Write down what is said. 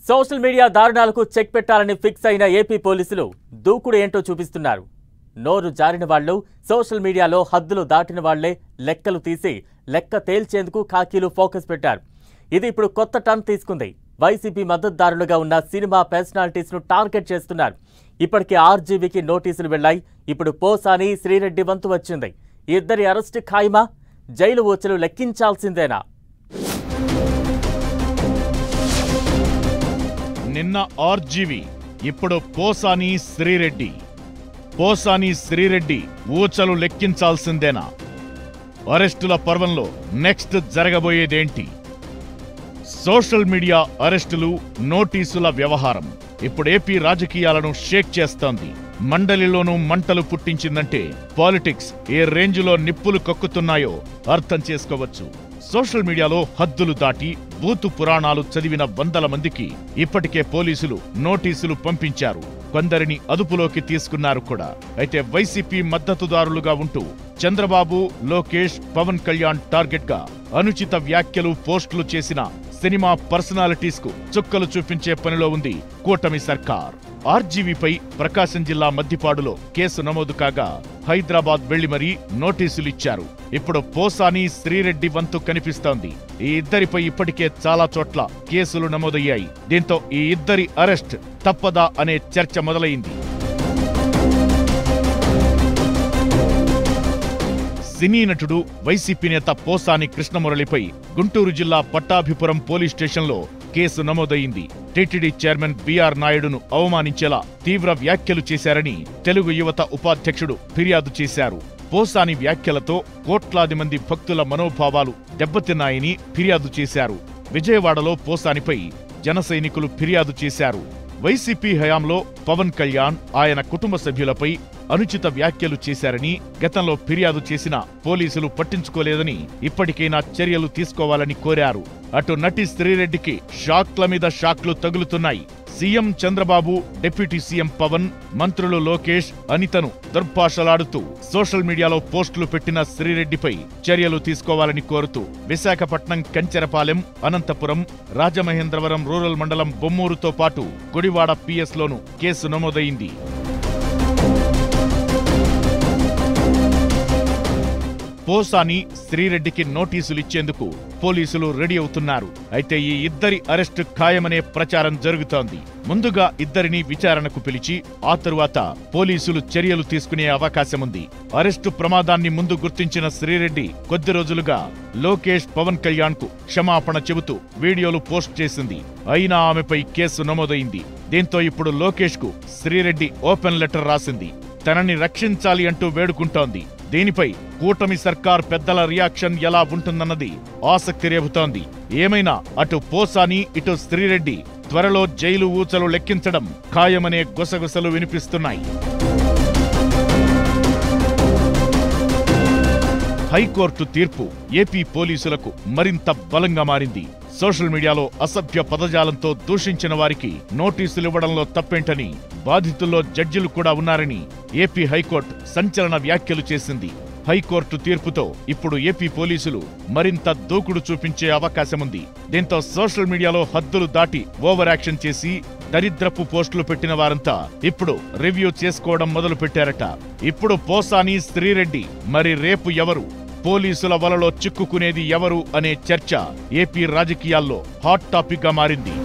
Social media దారుణాలకు check పెట్టాలని fix అయిన AP పోలీసులు దూకుడు ఏంటో చూపిస్తున్నారు. నోరు జారిన వాళ్ళు, సోషల్ మీడియాలో హద్దులు దాటిన వాళ్లే లెక్కలు తీసి లెక్క తేల్చేందుకు ఖాకీలు ఫోకస్ పెట్టారు. ఇది ఇప్పుడు కొత్త టర్న్ తీసుకుంది. వైసీపీ మద్దతుదారులుగా ఉన్న సినిమా పర్సనాలిటీస్ ను టార్గెట్ చేస్తున్నారు. ఇప్పటికే ఆర్జీవీకి నోటీసులు వెళ్లాయి. ఇప్పుడు పోసాని, శ్రీరెడ్డి వంతు వచ్చింది. ఇద్దరి అరెస్టు ఖాయమా? జైలు ఊచలు లెక్కించాల్సిందేనా? నిన్న ఆర్జీవీ, ఇప్పుడు పోసాని శ్రీరెడ్డి. పోసాని శ్రీరెడ్డి ఊచలు లెక్కించాల్సిందేనా? అరెస్టుల పర్వంలో నెక్స్ట్ జరగబోయేదేంటి? సోషల్ మీడియా అరెస్టులు, నోటీసుల వ్యవహారం ఇప్పుడు ఏపీ రాజకీయాలను షేక్ చేస్తోంది. మండలిలోనూ మంటలు పుట్టించిందంటే పాలిటిక్స్ ఏ రేంజ్లో నిప్పులు కక్కుతున్నాయో అర్థం చేసుకోవచ్చు. సోషల్ మీడియాలో హద్దులు దాటి బూతు పురాణాలు చదివిన వందల మందికి ఇప్పటికే పోలీసులు నోటీసులు పంపించారు. కొందరిని అదుపులోకి తీసుకున్నారు కూడా. అయితే వైసీపీ మద్దతుదారులుగా ఉంటూ చంద్రబాబు, లోకేష్, పవన్ కళ్యాణ్ టార్గెట్ గా అనుచిత వ్యాఖ్యలు, పోస్టులు చేసిన సినిమా పర్సనాలిటీస్ కు చుక్కలు చూపించే పనిలో ఉంది కూటమి సర్కార్. ఆర్జీవీపై ప్రకాశం జిల్లా మద్దిపాడులో కేసు నమోదు కాగా హైదరాబాద్ వెళ్లి మరీ నోటీసులిచ్చారు. ఇప్పుడు పోసాని, శ్రీరెడ్డి వంతు కనిపిస్తోంది. ఈ ఇద్దరిపై ఇప్పటికే చాలా చోట్ల కేసులు నమోదయ్యాయి. దీంతో ఈ ఇద్దరి అరెస్ట్ తప్పదా అనే చర్చ మొదలైంది. సినీ నటుడు, వైసీపీ నేత పోసాని కృష్ణమురళిపై గుంటూరు జిల్లా పట్టాభిపురం పోలీస్ స్టేషన్లో కేసు నమోదయింది. టీటీడీ చైర్మన్ బీఆర్ నాయుడును అవమానించేలా తీవ్ర వ్యాఖ్యలు చేశారని తెలుగు యువత ఉపాధ్యక్షుడు ఫిర్యాదు చేశారు. పోసాని వ్యాఖ్యలతో కోట్లాది మంది భక్తుల మనోభావాలు దెబ్బతిన్నాయని ఫిర్యాదు చేశారు. విజయవాడలో పోసానిపై జన సైనికులు ఫిర్యాదు చేశారు. వైసీపీ హయాంలో పవన్ కళ్యాణ్, ఆయన కుటుంబ సభ్యులపై అనుచిత వ్యాఖ్యలు చేశారని గతంలో ఫిర్యాదు చేసినా పోలీసులు పట్టించుకోలేదని, ఇప్పటికైనా చర్యలు తీసుకోవాలని కోరారు. అటు నటి శ్రీరెడ్డికి షాక్ల మీద షాక్లు తగులుతున్నాయి. CM Chandrababu, deputy CM Pawan, మంత్రులు లోకేష్, అనితను దుర్భాషలాడుతూ సోషల్ మీడియాలో పోస్టులు పెట్టిన శ్రీరెడ్డిపై చర్యలు తీసుకోవాలని కోరుతూ విశాఖపట్నం, కంచెరపాలెం, అనంతపురం, రాజమహేంద్రవరం రూరల్ మండలం బొమ్మూరుతో పాటు గుడివాడ పిఎస్లోనూ కేసు నమోదైంది. పోసాని, శ్రీరెడ్డికి నోటీసులిచ్చేందుకు పోలీసులు రెడీ అవుతున్నారు. అయితే ఈ ఇద్దరి అరెస్టు ఖాయమనే ప్రచారం జరుగుతోంది. ముందుగా ఇద్దరిని విచారణకు పిలిచి ఆ తరువాత పోలీసులు చర్యలు తీసుకునే అవకాశముంది. అరెస్టు ప్రమాదాన్ని ముందు గుర్తించిన శ్రీరెడ్డి కొద్ది రోజులుగా లోకేష్, పవన్ కళ్యాణ్ కు క్షమాపణ చెబుతూ వీడియోలు పోస్ట్ చేసింది. అయినా ఆమెపై కేసు నమోదైంది. దీంతో ఇప్పుడు లోకేష్ కు శ్రీరెడ్డి ఓపెన్ లెటర్ రాసింది. తనని రక్షించాలి అంటూ వేడుకుంటోంది. దీనిపై కూటమి సర్కార్ పెద్దల రియాక్షన్ ఎలా ఉంటుందన్నది ఆసక్తి రేపుతోంది. ఏమైనా అటు పోసాని, ఇటు శ్రీరెడ్డి త్వరలో జైలు ఊచలు లెక్కించడం ఖాయమనే గుసగుసలు వినిపిస్తున్నాయి. హైకోర్టు తీర్పు ఏపీ పోలీసులకు మరింత బలంగా మారింది. సోషల్ మీడియాలో అసభ్య పదజాలంతో దూషించిన వారికి నోటీసులివ్వడంలో తప్పేంటని, బాధితుల్లో జడ్జిలు కూడా ఉన్నారని ఏపీ హైకోర్టు సంచలన వ్యాఖ్యలు చేసింది. హైకోర్టు తీర్పుతో ఇప్పుడు ఏపీ పోలీసులు మరింత దూకుడు చూపించే అవకాశముంది. దీంతో సోషల్ మీడియాలో హద్దులు దాటి ఓవర్ యాక్షన్ చేసి దరిద్రపు పోస్టులు పెట్టిన వారంతా ఇప్పుడు రివ్యూ చేసుకోవడం మొదలు పెట్టారట. ఇప్పుడు పోసాని, శ్రీరెడ్డి మరి రేపు ఎవరు? పోలీసుల వలలో చిక్కుకునేది ఎవరు అనే చర్చ ఏపీ రాజకీయాల్లో హాట్ టాపిక్ గా మారింది.